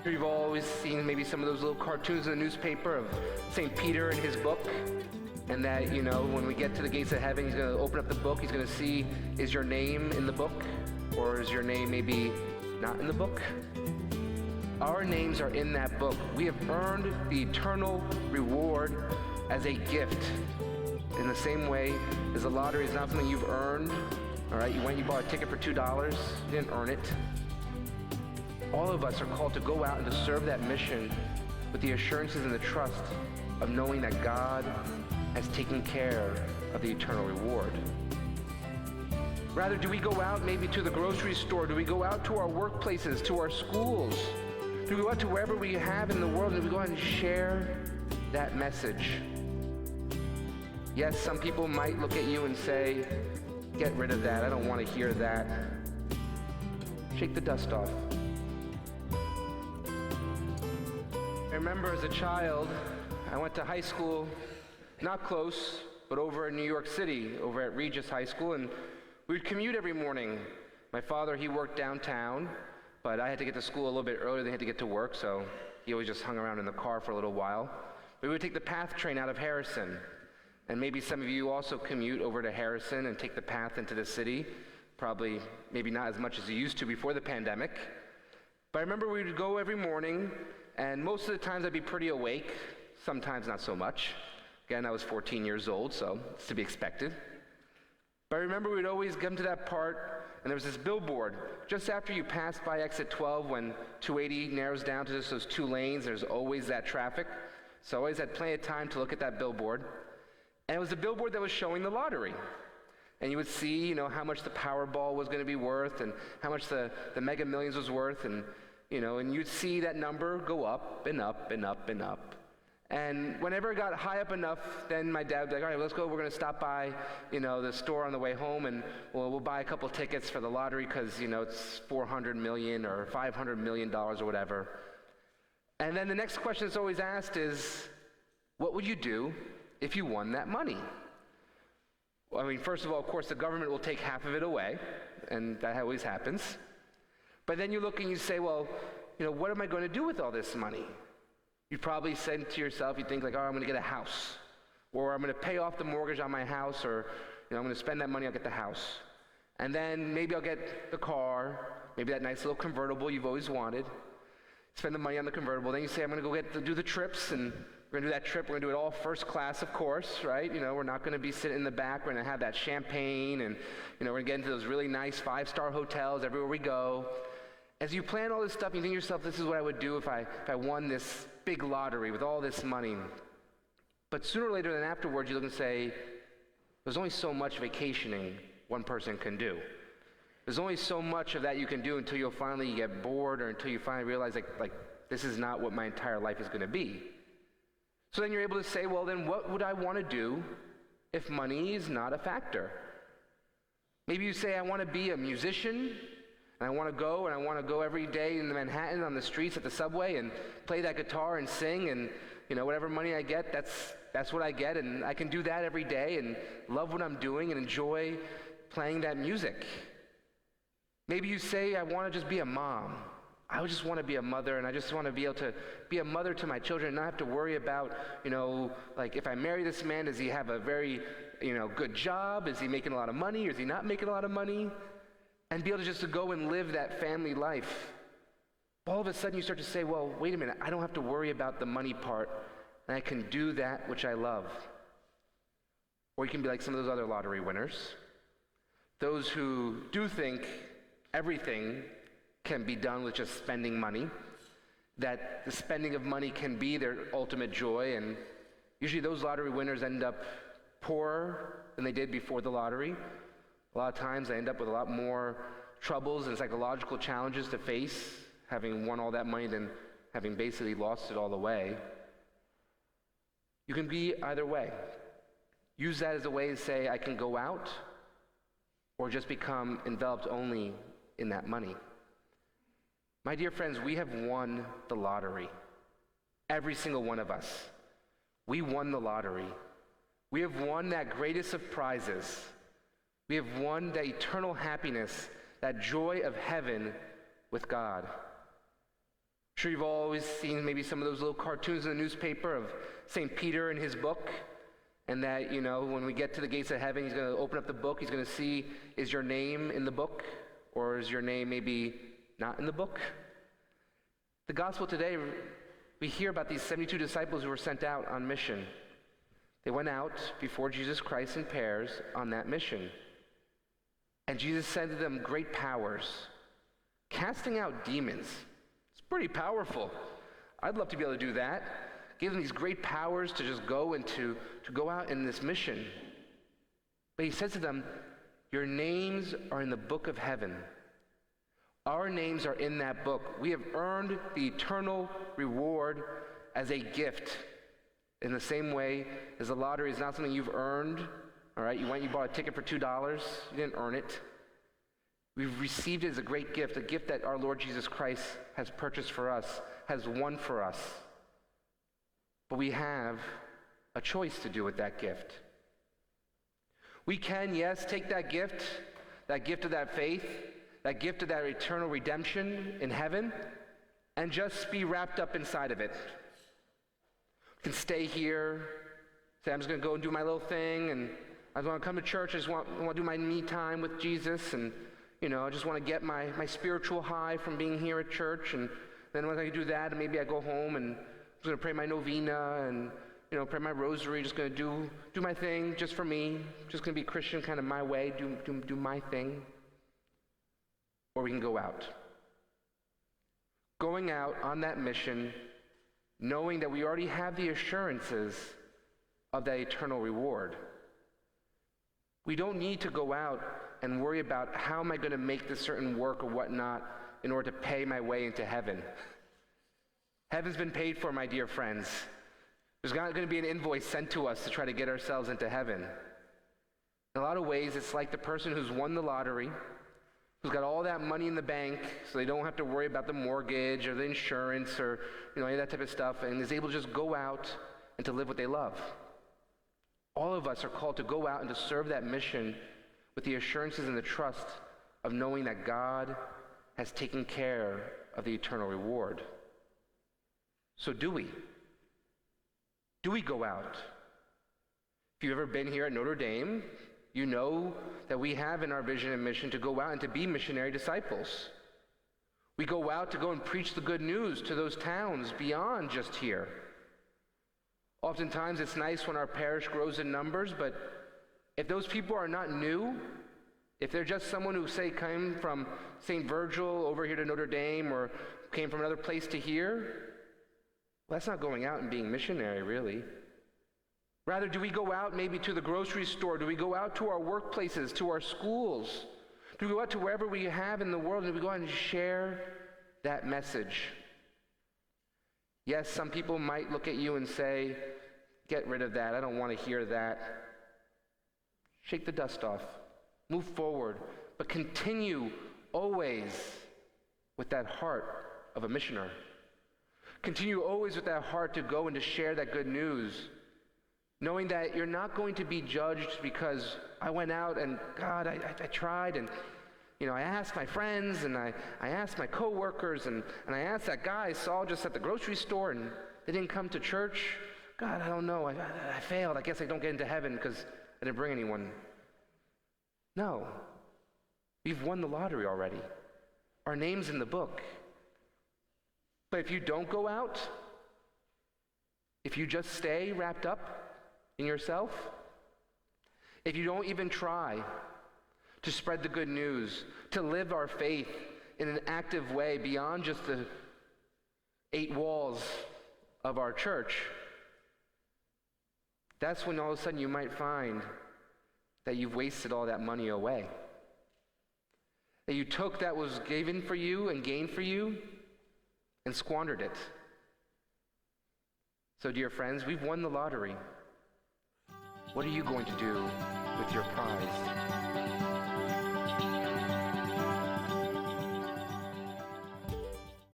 You've always seen maybe some of those little cartoons in the newspaper of St. Peter and his book, and that, when we get to the gates of heaven, he's going to open up the book, he's going to see, is your name in the book, or is your name maybe not in the book? Our names are in that book. We have earned the eternal reward as a gift. In the same way as the lottery is not something you've earned, all right? You bought a ticket for $2, you didn't earn it. All of us are called to go out and to serve that mission with the assurances and the trust of knowing that God has taken care of the eternal reward. Rather, do we go out maybe to the grocery store? Do we go out to our workplaces, to our schools? Do we go out to wherever we have in the world? Do we go out and share that message? Yes, some people might look at you and say, get rid of that. I don't want to hear that. Shake the dust off. I remember as a child, I went to high school, not close, but over in New York City, over at Regis High School, and we would commute every morning. My father, he worked downtown, but I had to get to school a little bit earlier than he had to get to work, so he always just hung around in the car for a little while. We would take the PATH train out of Harrison, and maybe some of you also commute over to Harrison and take the PATH into the city, probably maybe not as much as you used to before the pandemic. But I remember we would go every morning, and most of the times I'd be pretty awake, sometimes not so much. Again, I was 14 years old, so it's to be expected. But I remember we'd always come to that part, and there was this billboard. Just after you pass by exit 12, when 280 narrows down to just those two lanes, there's always that traffic. So I always had plenty of time to look at that billboard. And it was a billboard that was showing the lottery. And you would see, how much the Powerball was going to be worth and how much the Mega Millions was worth. And you'd see that number go up and up and up and up. And whenever it got high up enough, then my dad would be like, all right, let's go. We're going to stop by, the store on the way home, and we'll buy a couple tickets for the lottery because, it's $400 million or $500 million or whatever. And then the next question that's always asked is, what would you do if you won that money? Well, first of all, of course, the government will take half of it away, and that always happens. But then you look and you say, well, what am I going to do with all this money? You probably said to yourself, you think like, I'm going to get a house, or I'm going to pay off the mortgage on my house, or I'm going to spend that money, I'll get the house. And then maybe I'll get the car, maybe that nice little convertible you've always wanted, spend the money on the convertible. Then you say, I'm going to go do the trips, and we're going to do that trip. We're going to do it all first class, of course, right? We're not going to be sitting in the back. We're going to have that champagne, and we're going to get into those really nice 5-star hotels everywhere we go. As you plan all this stuff, you think to yourself, this is what I would do if I won this big lottery with all this money. But sooner or later than afterwards, you look and say, there's only so much vacationing one person can do. There's only so much of that you can do until you'll finally get bored, or until you finally realize like this is not what my entire life is going to be. So then you're able to say, well, then what would I want to do if money is not a factor? Maybe you say, I want to be a musician, and I want to go every day in Manhattan on the streets at the subway and play that guitar and sing, and whatever money I get, that's what I get, and I can do that every day and love what I'm doing and enjoy playing that music. Maybe you say, I want to just be a mom. I just want to be a mother, and I just want to be able to be a mother to my children and not have to worry about, like if I marry this man, does he have a very, good job? Is he making a lot of money, or is he not making a lot of money? And be able to just to go and live that family life. All of a sudden you start to say, well, wait a minute, I don't have to worry about the money part, and I can do that which I love. Or you can be like some of those other lottery winners, those who do think everything can be done with just spending money, that the spending of money can be their ultimate joy, and usually those lottery winners end up poorer than they did before the lottery. A lot of times they end up with a lot more troubles and psychological challenges to face, having won all that money than having basically lost it all away. You can be either way. Use that as a way to say, I can go out, or just become enveloped only in that money. My dear friends, we have won the lottery. Every single one of us. We won the lottery. We have won that greatest of prizes. We have won that eternal happiness, that joy of heaven with God. sure you've always seen maybe some of those little cartoons in the newspaper of St. Peter and his book, and that, when we get to the gates of heaven, he's going to open up the book, he's going to see, is your name in the book, or is your name maybe not in the book? The gospel today, we hear about these 72 disciples who were sent out on mission. They went out before Jesus Christ in pairs on that mission. And Jesus said to them great powers, casting out demons. It's pretty powerful. I'd love to be able to do that. Give them these great powers to just go and to go out in this mission. But he says to them, your names are in the book of heaven. Our names are in that book. We have earned the eternal reward as a gift. In the same way as the lottery is not something you've earned. All right, you bought a ticket for $2. You didn't earn it. We've received it as a great gift, a gift that our Lord Jesus Christ has purchased for us, has won for us. But we have a choice to do with that gift. We can, yes, take that gift of that faith, that gift of that eternal redemption in heaven, and just be wrapped up inside of it. We can stay here, say, I'm just going to go and do my little thing, and I just want to come to church, I just want to do my me time with Jesus, and I just want to get my spiritual high from being here at church, and then once I do that, and maybe I go home, and I'm just going to pray my novena, and pray my rosary, just going to do my thing just for me, just going to be Christian kind of my way, do my thing. Or we can go out. Going out on that mission, knowing that we already have the assurances of that eternal reward. We don't need to go out and worry about how am I going to make this certain work or whatnot in order to pay my way into heaven. Heaven's been paid for, my dear friends. There's not going to be an invoice sent to us to try to get ourselves into heaven. In a lot of ways, it's like the person who's won the lottery, who's got all that money in the bank, so they don't have to worry about the mortgage or the insurance or any of that type of stuff, and is able to just go out and to live what they love. All of us are called to go out and to serve that mission with the assurances and the trust of knowing that God has taken care of the eternal reward. So do we? Do we go out? If you've ever been here at Notre Dame, you know that we have in our vision and mission to go out and to be missionary disciples. We go out to go and preach the good news to those towns beyond just here. Oftentimes it's nice when our parish grows in numbers, but if those people are not new, if they're just someone who, say, came from St. Virgil over here to Notre Dame or came from another place to here, well, that's not going out and being missionary, really. Rather, do we go out maybe to the grocery store? Do we go out to our workplaces, to our schools? Do we go out to wherever we have in the world, and do we go out and share that message? Yes, some people might look at you and say, get rid of that. I don't want to hear that. Shake the dust off. Move forward. But continue always with that heart of a missionary. Continue always with that heart to go and to share that good news, knowing that you're not going to be judged because I went out and, God, I tried, and I asked my friends, and I asked my coworkers, and I asked that guy I saw just at the grocery store, and they didn't come to church. God, I don't know. I failed. I guess I don't get into heaven because I didn't bring anyone. No. We've won the lottery already. Our name's in the book. But if you don't go out, if you just stay wrapped up in yourself, if you don't even try to spread the good news, to live our faith in an active way beyond just the 8 walls of our church, that's when all of a sudden you might find that you've wasted all that money away. That you took that was given for you and gained for you and squandered it. So, dear friends, we've won the lottery. What are you going to do with your prize?